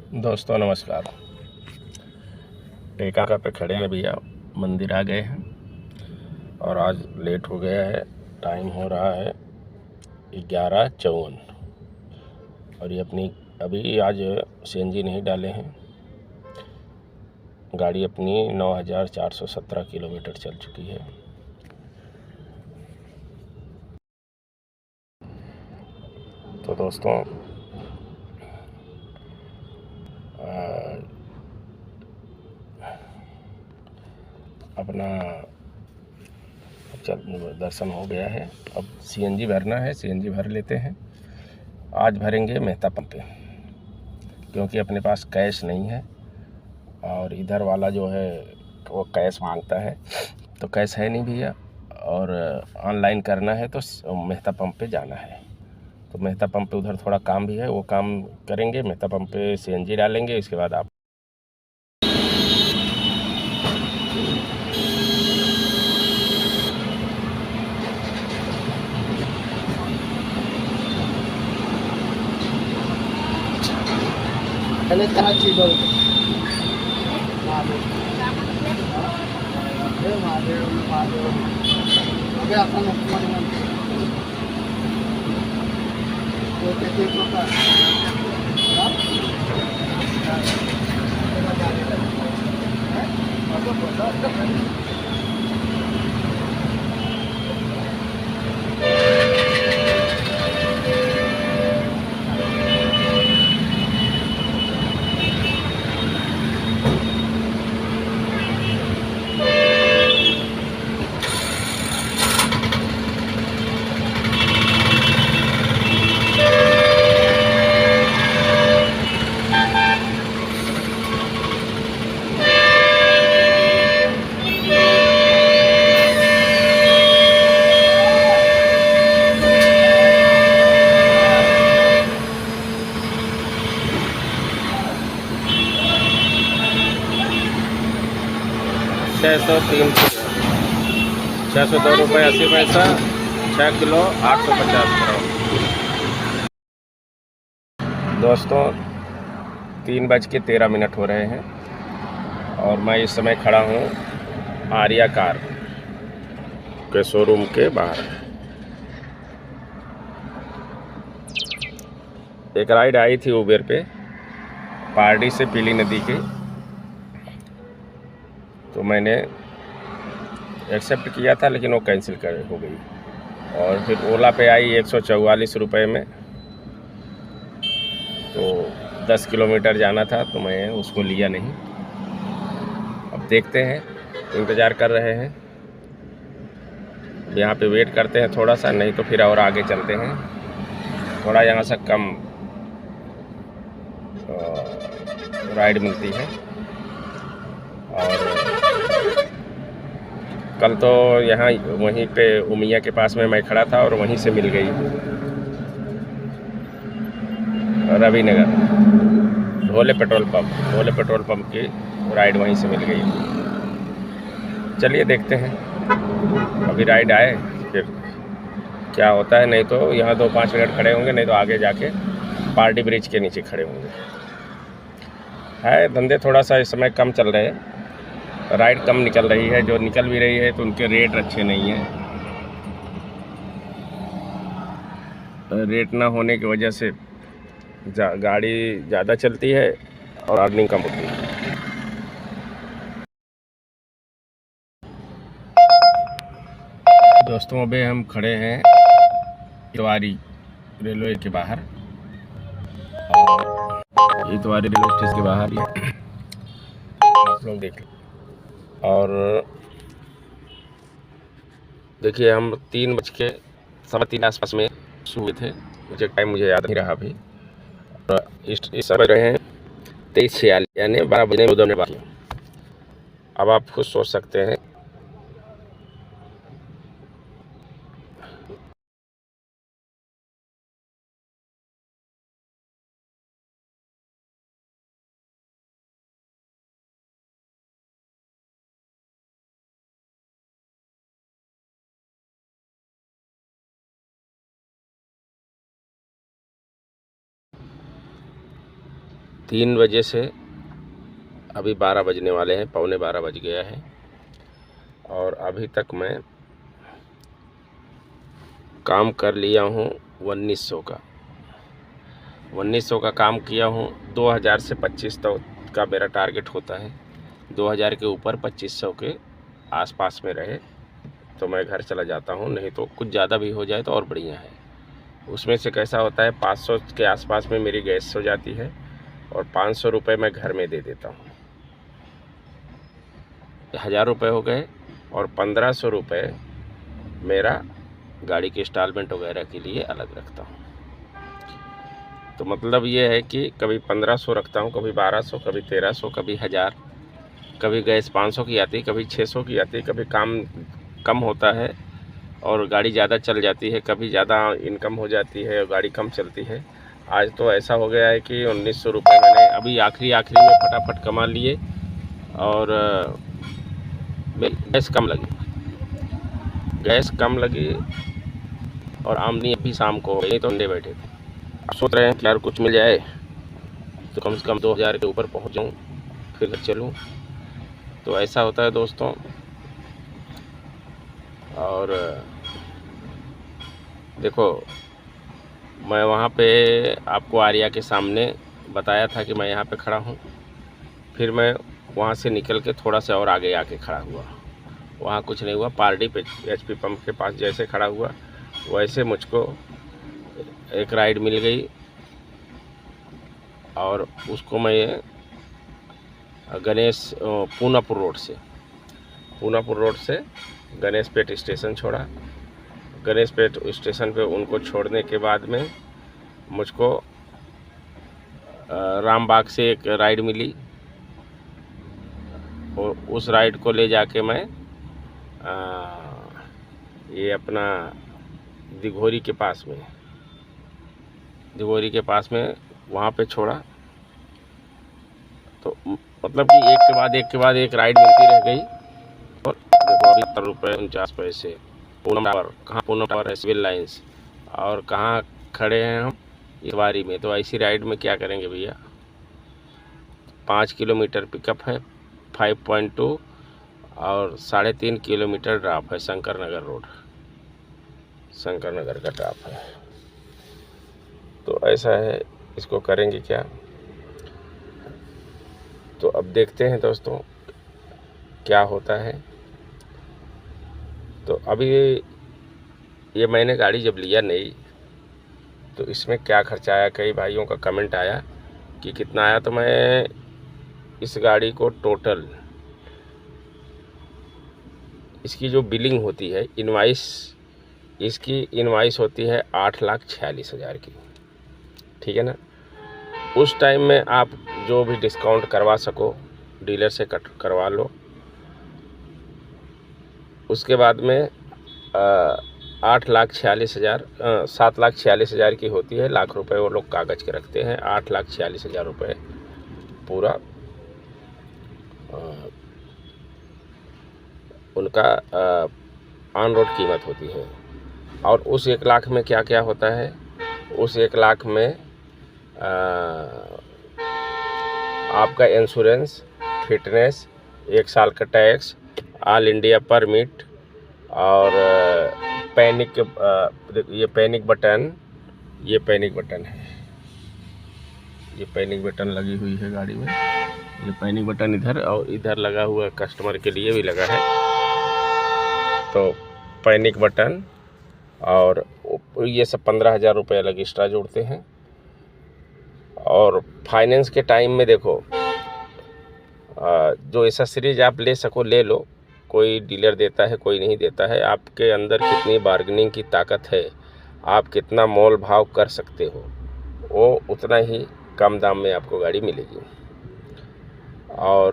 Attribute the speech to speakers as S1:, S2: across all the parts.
S1: दोस्तों नमस्कार। टेका पे खड़े हैं भैया, मंदिर आ गए हैं और आज लेट हो गया है। टाइम हो रहा है 11:54 और ये अपनी अभी आज सीएनजी नहीं डाले हैं। गाड़ी अपनी 9,417 किलोमीटर चल चुकी है। तो दोस्तों अपना चल दर्शन हो गया है। अब सीएनजी भरना है, सीएनजी भर लेते हैं। आज भरेंगे मेहता पंप पे, क्योंकि अपने पास कैश नहीं है और इधर वाला जो है वो कैश मांगता है, तो कैश है नहीं भैया। और ऑनलाइन करना है तो मेहता पंप पे जाना है। तो मेहता पंप पे उधर थोड़ा काम भी है, वो काम करेंगे। मेहता पंप पे सीएनजी डालेंगे, इसके बाद आप ₹602.80, 6 किलो 850 ग्राम। दोस्तों 3:13 हो रहे हैं और मैं इस समय खड़ा हूँ आर्या कार के शोरूम के बाहर। एक राइड आई थी उबेर पे पारडी से पीली नदी के, तो मैंने एक्सेप्ट किया था, लेकिन वो कैंसिल हो गई। और फिर ओला पे आई 144 रुपये में, तो 10 किलोमीटर जाना था, तो मैं उसको लिया नहीं। अब देखते हैं, इंतज़ार कर रहे हैं। यहाँ पे वेट करते हैं थोड़ा सा, नहीं तो फिर और आगे चलते हैं। थोड़ा यहाँ से कम राइड मिलती है। और कल तो यहाँ वहीं पे उमिया के पास में मैं खड़ा था और वहीं से मिल गई रवि नगर भोले पेट्रोल पंप की राइड वहीं से मिल गई। चलिए देखते हैं, अभी राइड आए फिर क्या होता है। नहीं तो यहाँ 2-5 मिनट खड़े होंगे, नहीं तो आगे जाके पार्टी ब्रिज के नीचे खड़े होंगे। है धंधे थोड़ा सा इस समय कम चल रहे हैं, राइड कम निकल रही है। जो निकल भी रही है तो उनके रेट अच्छे नहीं हैं। रेट ना होने की वजह से गाड़ी ज़्यादा चलती है और अर्निंग कम होती है। दोस्तों अभी हम खड़े हैं इतवारी रेलवे के बाहर, और इतवारी रेलवे स्टेशन के बाहर आप लोग देख। और देखिए हम 3:3:15 आसपास में हुए थे, मुझे टाइम मुझे याद नहीं रहा अभी। इस समय रहे हैं 23:46, यानी 12 बजने में 2 मिनट बाकी। अब आप खुद सोच सकते हैं 3 बजे से अभी 12 बजने वाले हैं, पौने 12 बज गया है और अभी तक मैं काम कर लिया हूँ 1900 का। 1900 का काम किया हूँ। 2000 से 2500 का मेरा टारगेट होता है। 2000 के ऊपर 2500 के आसपास में रहे तो मैं घर चला जाता हूँ, नहीं तो कुछ ज़्यादा भी हो जाए तो और बढ़िया है। उसमें से कैसा होता है 500 के आसपास में मेरी गैस हो जाती है और 500 रुपये मैं घर में दे देता हूँ। 1000 रुपये हो गए और 1500 रुपये मेरा गाड़ी के इंस्टॉलमेंट वगैरह के लिए अलग रखता हूँ। तो मतलब ये है कि कभी 1500 रखता हूँ, कभी 1200, कभी 1300, कभी 1000। कभी गैस 500 की आती, कभी 600 की आती, कभी काम कम होता है और गाड़ी ज़्यादा चल जाती है, कभी ज़्यादा इनकम हो जाती है और गाड़ी कम चलती है। आज तो ऐसा हो गया है कि 1900 रुपये मैंने अभी आखिरी में फटाफट कमा लिए और गैस कम लगी और आमदनी अभी शाम को हो गई तो अंडे बैठे थे। अब सोच रहे हैं कि यार कुछ मिल जाए तो कम से कम 2000 के ऊपर पहुंच जाऊं फिर चलूं। तो ऐसा होता है दोस्तों। और देखो मैं वहाँ पे आपको आर्या के सामने बताया था कि मैं यहाँ पे खड़ा हूँ। फिर मैं वहाँ से निकल के थोड़ा सा और आगे आके खड़ा हुआ, वहाँ कुछ नहीं हुआ। पारडी पे HP पंप के पास जैसे खड़ा हुआ वैसे मुझको एक राइड मिल गई और उसको मैं पूनापुर रोड से गणेश पेट स्टेशन छोड़ा। गणेश पेट स्टेशन पे उनको छोड़ने के बाद में मुझको रामबाग से एक राइड मिली और उस राइड को ले जाके मैं ये अपना दिघोरी के पास में वहाँ पे छोड़ा। तो मतलब कि एक के बाद एक राइड मिलती रह गई। और देखो अभी 70 रुपये 49 पैसे पूनम टावर है, सिविल लाइंस, और कहाँ खड़े हैं हम इस बारी में। तो ऐसी राइड में क्या करेंगे भैया। 5 किलोमीटर पिकअप है, 5.2 और 3.5 किलोमीटर ड्रॉप है। शंकर नगर का ड्रॉप है। तो ऐसा है, इसको करेंगे क्या। तो अब देखते हैं दोस्तों क्या होता है। तो अभी ये मैंने गाड़ी जब लिया नई तो इसमें क्या खर्चा आया, कई भाइयों का कमेंट आया कि कितना आया। तो मैं इस गाड़ी को टोटल इसकी जो बिलिंग होती है इसकी इनवाइस होती है 8,46,000 की, ठीक है ना। उस टाइम में आप जो भी डिस्काउंट करवा सको डीलर से करवा लो। उसके बाद में 7,46,000 की होती है। लाख रुपए वो लोग कागज़ के रखते हैं। 8,46,000 रुपये पूरा उनका ऑन रोड कीमत होती है। और उस 1 लाख में क्या क्या होता है, उस 1 लाख में आपका इंश्योरेंस, फिटनेस, 1 साल का टैक्स, ऑल इंडिया परमिट और ये पैनिक बटन है। ये पैनिक बटन लगी हुई है गाड़ी में। ये पैनिक बटन इधर और इधर लगा हुआ, कस्टमर के लिए भी लगा है। तो पैनिक बटन और ये सब 15,000 रुपये अलग एक्स्ट्रा जोड़ते हैं। और फाइनेंस के टाइम में देखो जो एसेसरीज आप ले सको ले लो। कोई डीलर देता है, कोई नहीं देता है। आपके अंदर कितनी बार्गेनिंग की ताकत है, आप कितना मोल भाव कर सकते हो, वो उतना ही कम दाम में आपको गाड़ी मिलेगी। और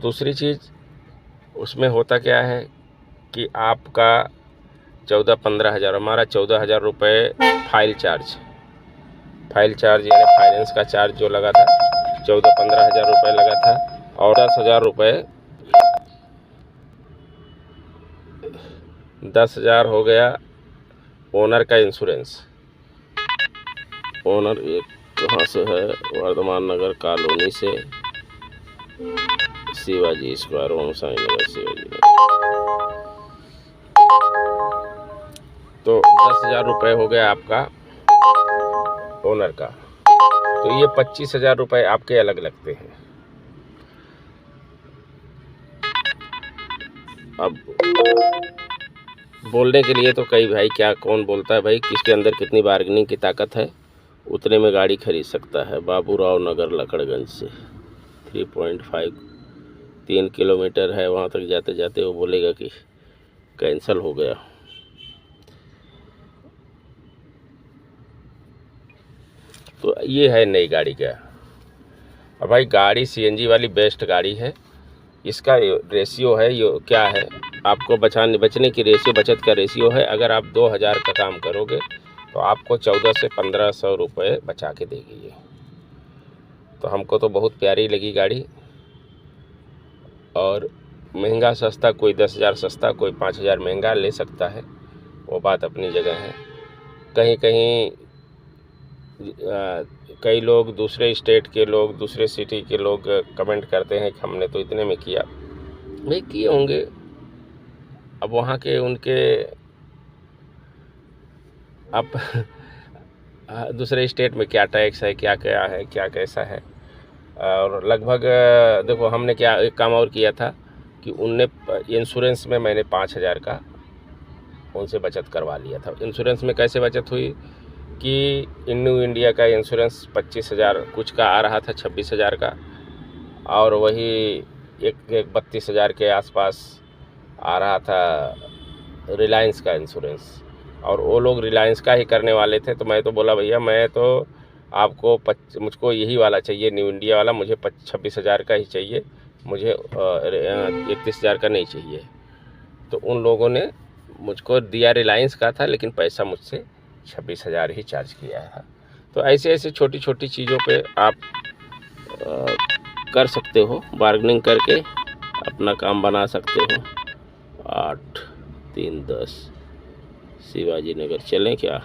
S1: दूसरी चीज़ उसमें होता क्या है कि आपका 14-15 हज़ार, हमारा 14,000 रुपये फाइल चार्ज यानी फाइनेंस का चार्ज जो लगा था 14-15 हज़ार रुपये लगा था। और 10,000 रुपये 10,000 हो गया ओनर का इंश्योरेंस। ओनर एक कहाँ से है, वर्धमान नगर कॉलोनी से, शिवाजी स्क्वायर, ओम साई नगर, शिवाजी नगर। तो 10,000 रुपये हो गया आपका ओनर का। तो ये 25,000 रुपये आपके अलग लगते हैं। अब बोलने के लिए तो कई भाई क्या कौन बोलता है भाई, किसके अंदर कितनी बार्गेनिंग की ताकत है उतने में गाड़ी खरीद सकता है। बाबूराव नगर लकड़गंज से 3 किलोमीटर है, वहाँ तक जाते जाते वो बोलेगा कि कैंसिल हो गया। तो ये है नई गाड़ी का। अब भाई गाड़ी सीएनजी वाली बेस्ट गाड़ी है। इसका रेशियो है ये क्या है, आपको बचने की रेशियो, बचत का रेशियो है। अगर आप 2000 का काम करोगे तो आपको 1400 से 1500 रुपये बचा के देगी ये। तो हमको तो बहुत प्यारी लगी गाड़ी। और महंगा सस्ता, कोई 10,000 सस्ता, कोई 5,000 महंगा ले सकता है, वो बात अपनी जगह है। कहीं कहीं कई लोग, दूसरे स्टेट के लोग, दूसरे सिटी के लोग कमेंट करते हैं कि हमने तो इतने में किया। भाई किए होंगे, अब वहाँ के उनके अब दूसरे स्टेट में क्या टैक्स है, क्या क्या है, क्या कैसा है। और लगभग देखो हमने क्या एक काम और किया था कि उनने इंश्योरेंस में मैंने 5,000 का उनसे बचत करवा लिया था। इंश्योरेंस में कैसे बचत हुई कि न्यू इंडिया का इंश्योरेंस 25,000 कुछ का आ रहा था, 26,000 का, और वही एक 32,000 के आसपास आ रहा था रिलायंस का इंश्योरेंस। और वो लोग रिलायंस का ही करने वाले थे। तो मैं तो बोला भैया मैं तो आपको मुझको यही वाला चाहिए, न्यू इंडिया वाला, मुझे 26,000 का ही चाहिए, मुझे 31,000 का नहीं चाहिए। तो उन लोगों ने मुझको दिया, रिलायंस का था, लेकिन पैसा मुझसे 26,000 ही चार्ज किया था। तो ऐसे ऐसे छोटी छोटी चीज़ों पे आप कर सकते हो, बार्गेनिंग करके अपना काम बना सकते हो। 8-3-10 शिवाजी नगर चलें क्या?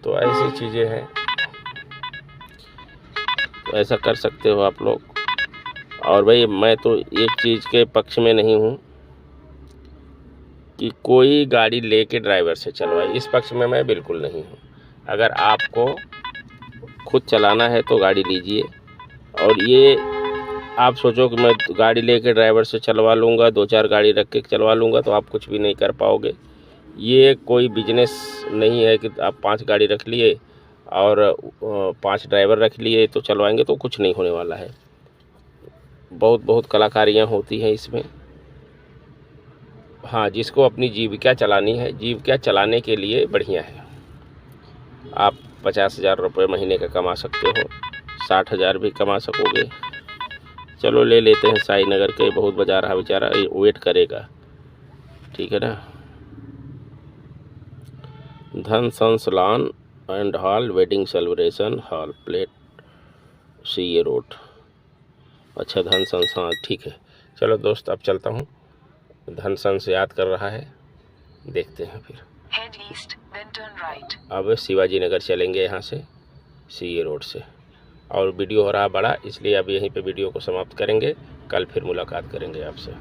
S1: तो ऐसी चीज़ें हैं, तो ऐसा कर सकते हो आप लोग। और भाई मैं तो एक चीज़ के पक्ष में नहीं हूँ कि कोई गाड़ी लेके ड्राइवर से चलवाए, इस पक्ष में मैं बिल्कुल नहीं हूँ। अगर आपको खुद चलाना है तो गाड़ी लीजिए। और ये आप सोचो कि मैं गाड़ी लेके ड्राइवर से चलवा लूँगा, 2-4 गाड़ी रख के चलवा लूँगा, तो आप कुछ भी नहीं कर पाओगे। ये कोई बिजनेस नहीं है कि आप 5 गाड़ी रख लिए और 5 ड्राइवर रख लिए तो चलवाएंगे, तो कुछ नहीं होने वाला है। बहुत कलाकारियाँ होती हैं इसमें। हाँ, जिसको अपनी जीविका चलानी है, जीविका चलाने के लिए बढ़िया है। आप 50,000 रुपये महीने का कमा सकते हो, 60,000 भी कमा सकोगे। चलो ले लेते हैं साई नगर के, बहुत बजा रहा बेचारा, वेट करेगा, ठीक है ना। धन sons lawn and hall wedding celebration hall, plate CA road. अच्छा धन संस, हाँ ठीक है। चलो दोस्त अब चलता हूँ, धन संस याद कर रहा है, देखते हैं फिर।
S2: Head east, then turn right.
S1: अब शिवाजी नगर चलेंगे यहाँ से, CA रोड से। और वीडियो हो रहा बड़ा, इसलिए अब यहीं पे वीडियो को समाप्त करेंगे। कल फिर मुलाकात करेंगे आपसे।